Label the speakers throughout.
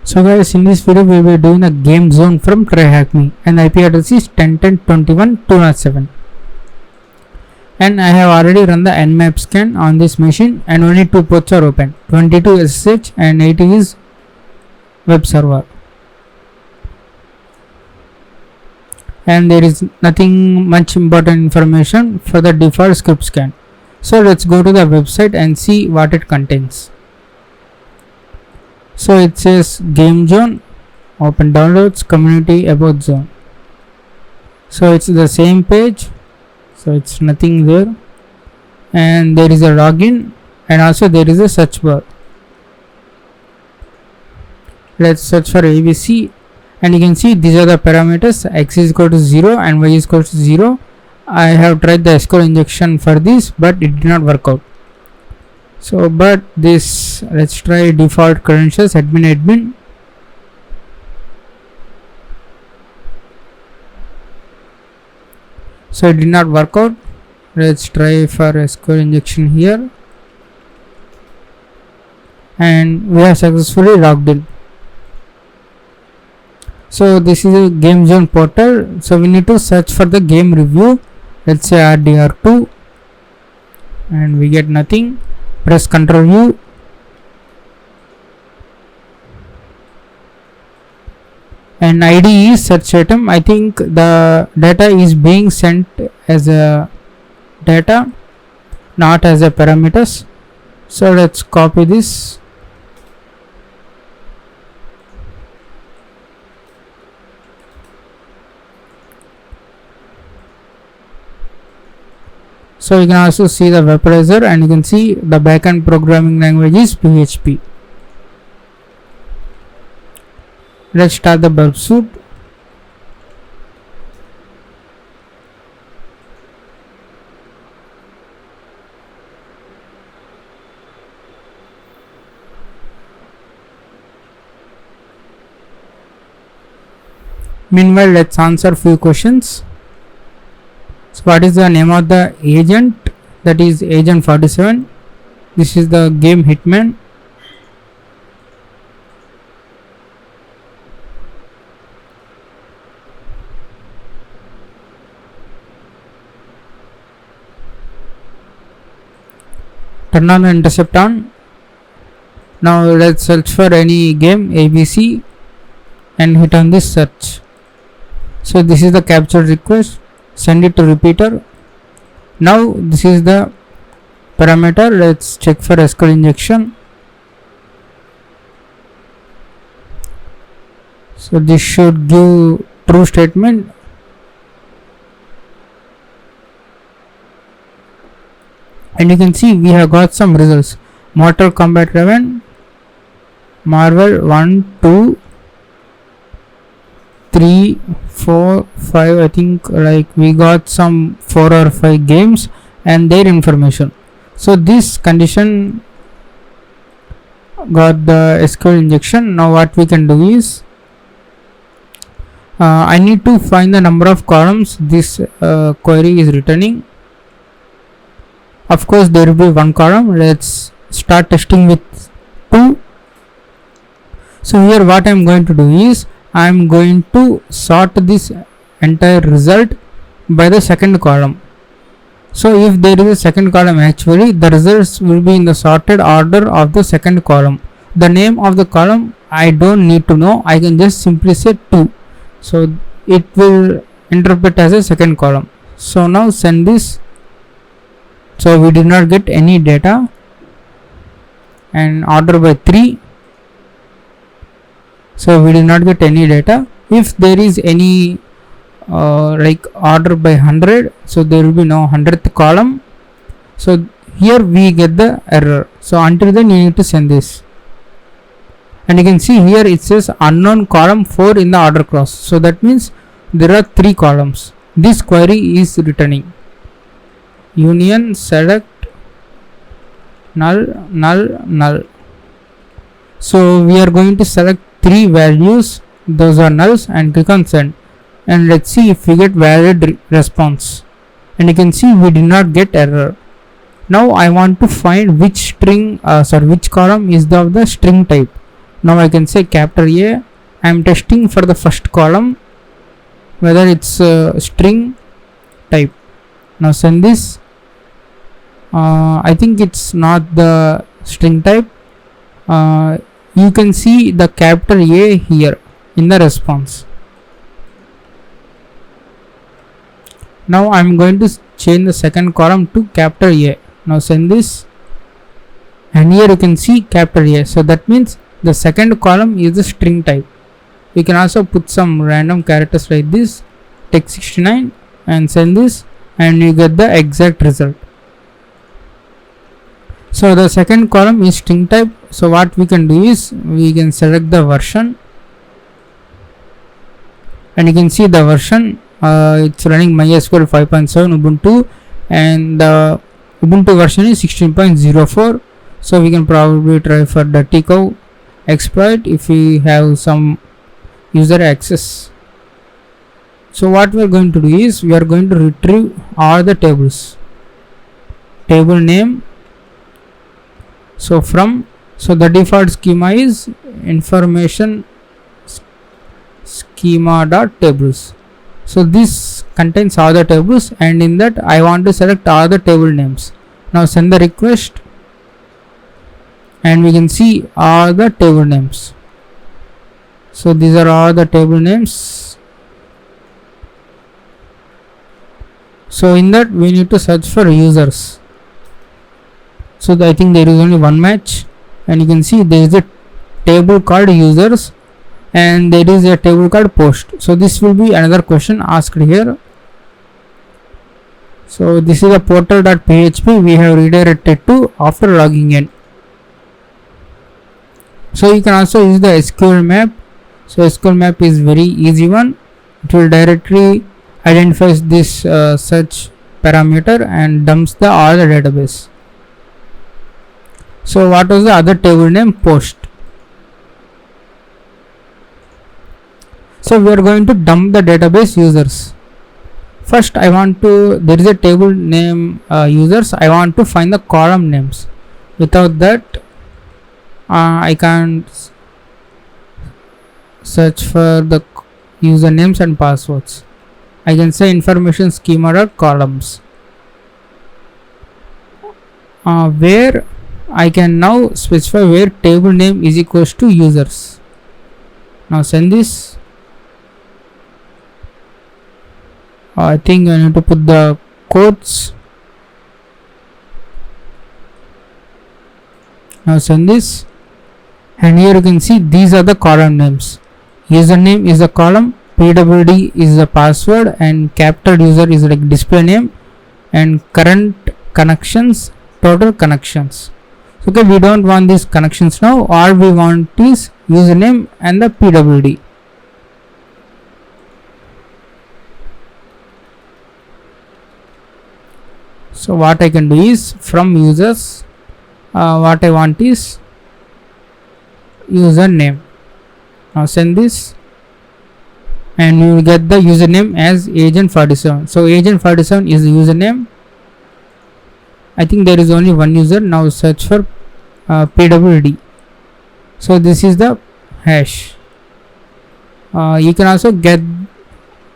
Speaker 1: So guys, in this video we will be doing a game zone from TryHackMe and the IP address is 10.10.21.207 and I have already run the nmap scan on this machine and only two ports are open, 22 SSH and 80 is web server, and there is nothing much important information for the default script scan. So let's go to the website and see what it contains. So it says game zone, open downloads, community, about zone. So it's the same page, so it's nothing there, and there is a login and also there is a search bar. Let's search for ABC and you can see these are the parameters. X is equal to 0 and Y is equal to 0. I have tried the SQL injection for this but it did not work out. So but this, let's try default credentials, admin. So it did not work out. Let's try for SQL injection here and we have successfully logged in. So this is a game zone portal, so we need to search for the game review. Let's say RDR2 and we get nothing. Press Ctrl U and ID is search item. I think the data is being sent as a data, not as a parameters. So let's copy this. So you can also see the vaporizer and you can see the backend programming language is PHP. Let's start the bulb suit. Meanwhile, let's answer few questions. So what is the name of the agent? That is agent 47. This is the game hitman. Turn on the intercept on. Now let's search for any game ABC and hit on this search. So this is the capture request. Send it to repeater. Now this is the parameter. Let's check for SQL injection. So this should give true statement. And you can see we have got some results. Mortal Kombat 11, Marvel 1, 2, 3, 4, 5. I think like we got some 4 or 5 games and their information. So this condition got the SQL injection. Now what we can do is I need to find the number of columns this query is returning. Of course there will be one column. Let's start testing with 2. So here what I am going to do is I am going to sort this entire result by the second column. So if there is a second column, actually the results will be in the sorted order of the second column. The name of the column I don't need to know, I can just simply say 2. So it will interpret as a second column. So now send this. So we did not get any data, and order by 3. So we did not get any data. If there is any like order by 100, so there will be no 100th column. So here we get the error. So until then you need to send this, and you can see here it says unknown column 4 in the order clause. So that means there are 3 columns. This query is returning union select null null null. So we are going to select 3 values, those are nulls, and click on send, and let's see if we get valid response. And you can see we did not get error. Now I want to find which string which column is of the string type. Now I can say capital A. I am testing for the first column whether it's string type. Now send this. I think it's not the string type. You can see the capital A here in the response. Now I am going to change the second column to capital A. Now send this, and here you can see capital A. So that means the second column is the string type. You can also put some random characters like this, text 69, and send this, and you get the exact result. So the second column is string type. So what we can do is we can select the version, and you can see the version. It's running MySQL 5.7 Ubuntu, and the Ubuntu version is 16.04. So we can probably try for Dirty Cow exploit if we have some user access. So what we are going to do is we are going to retrieve all the tables. Table name. So the default schema is information schema.tables. So this contains all the tables, and in that I want to select all the table names. Now send the request, and we can see all the table names. So these are all the table names. So in that we need to search for users. So I think there is only one match, and you can see there is a table called users, and there is a table called post. So this will be another question asked here. So this is a portal.php we have redirected to after logging in. So you can also use the SQL map. So SQL map is very easy one. It will directly identifies this search parameter and dumps all the database. So what was the other table name? Post. So we are going to dump the database users. First there is a table name users. I want to find the column names. Without that I can't search for the usernames and passwords. I can say information schema.columns, where I can now specify where table name is equals to users. Now send this. I think I need to put the quotes. Now send this, and here you can see these are the column names. Username is the column, pwd is the password, and capital user is like display name, and current connections, total connections. Okay, we don't want these connections now. All we want is username and the pwd. So what I can do is from users, what I want is username. Now send this, and you will get the username as agent47. So agent47 is the username. I think there is only one user. Now search for pwd. So this is the hash. You can also get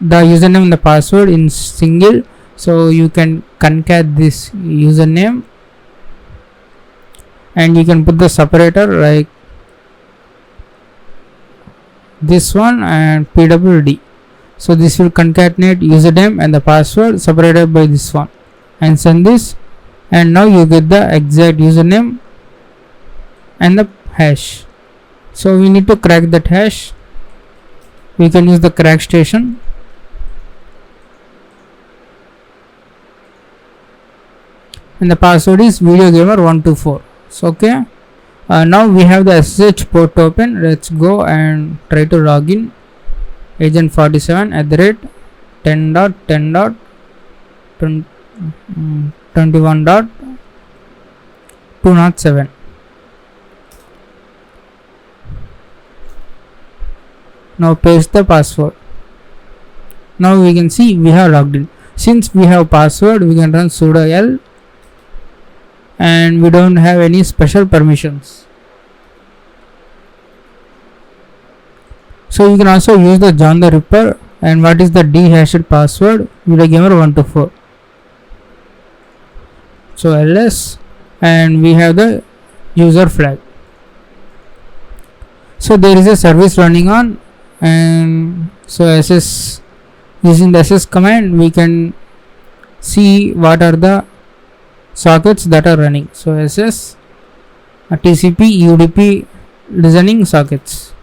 Speaker 1: the username and the password in single. So you can concat this username, and you can put the separator like this one and pwd. So this will concatenate username and the password separated by this one, and send this, and now you get the exact username and the hash. So we need to crack that hash. We can use the crack station. And the password is videogamer124. So okay, now we have the SSH port open. Let's go and try to log in. Agent47 @10.10.21.207. Now paste the password. Now we can see we have logged in. Since we have password, we can run sudo l, and we don't have any special permissions. So you can also use the John the Ripper. And what is the dehashed password? VideoGamer124. So ls, and we have the user flag. So there is a service running on, and so ss, using the ss command we can see what are the sockets that are running. So ss TCP UDP listening sockets.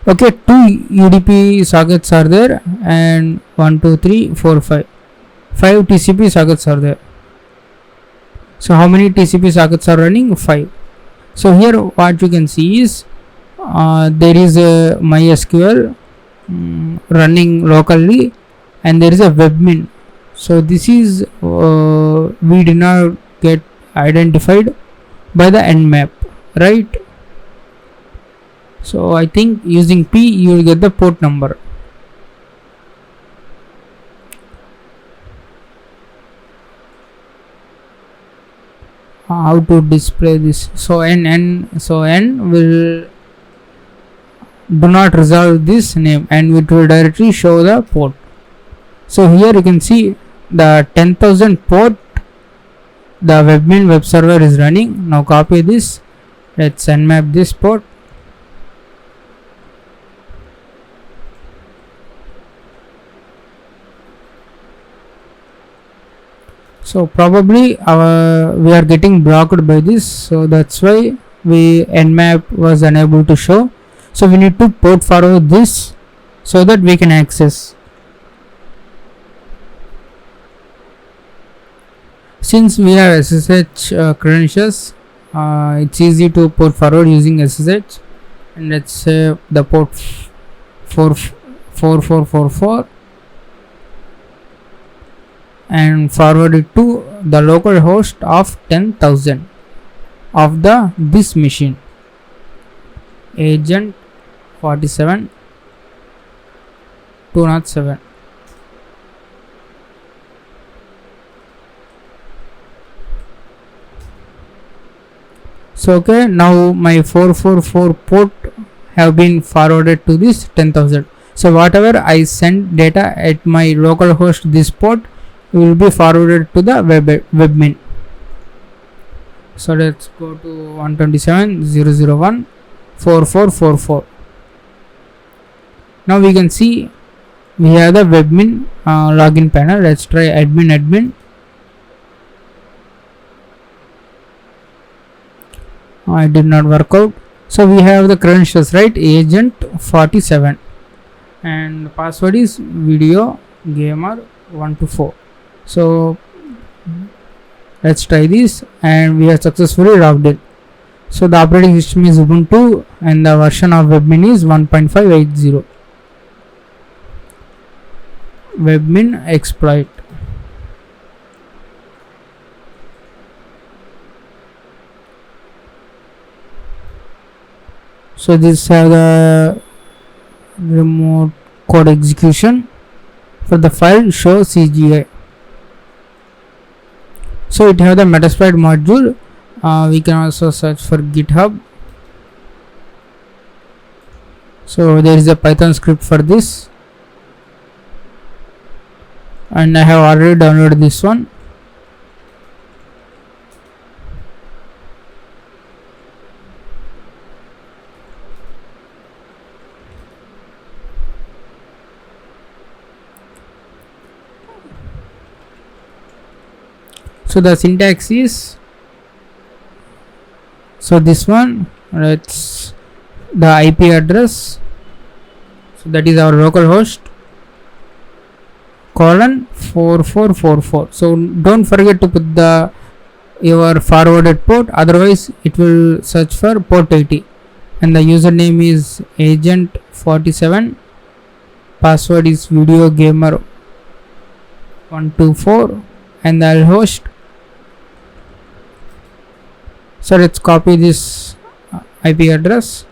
Speaker 1: Okay, 2 UDP sockets are there, and 1 2 3 4 5 TCP sockets are there. So how many TCP sockets are running? 5. So here what you can see is there is a MySQL running locally, and there is a webmin. So this is we did not get identified by the nmap, right? So I think using P you will get the port number. How to display this? So n will do not resolve this name, and it will directly show the port. So here you can see the 10,000 port, the webmin web server is running. Now copy this, let's nmap this port. So probably we are getting blocked by this, so that's why nmap was unable to show. So we need to port forward this so that we can access. Since we have SSH credentials, it's easy to port forward using SSH, and let's say the port 4444 and forward it to the local host of 10,000 of this machine, agent 47 207. So okay, now my 444 port have been forwarded to this 10,000. So whatever I send data at my local host, this port will be forwarded to the webmin. So let's go to 127.0.0.1.4444. Now we can see we have the webmin login panel. Let's try admin. It did not work out. So we have the credentials, right? Agent 47, and the password is video gamer 124. So let's try this, and we are successfully logged in. So the operating system is Ubuntu, and the version of webmin is 1.580. Webmin exploit. So this have the remote code execution for the file show CGI. So it have the Metasploit module. We can also search for GitHub. So there is a Python script for this, and I have already downloaded this one. So the syntax is, so this one, let's the IP address, so that is our local host :4444. So don't forget to put your forwarded port, otherwise it will search for port 80, and the username is agent 47, password is video gamer 124, and the host. So let's copy this IP address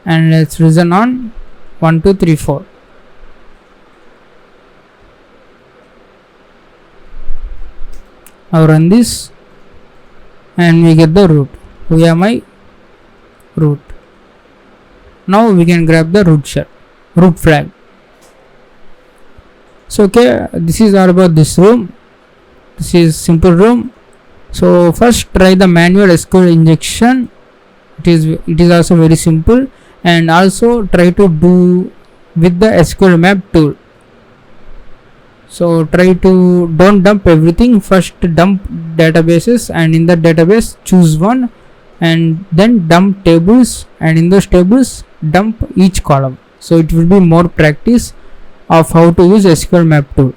Speaker 1: and let's listen on 1234. Now run this and we get the root. VMI root. Now we can grab the root flag. So okay, this is all about this room. This is simple room. So first try the manual SQL injection. It is also very simple, and also try to do with the SQL map tool. So try to don't dump everything. First dump databases, and in the database choose one, and then dump tables, and in those tables dump each column. So it will be more practice of how to use SQL map tool.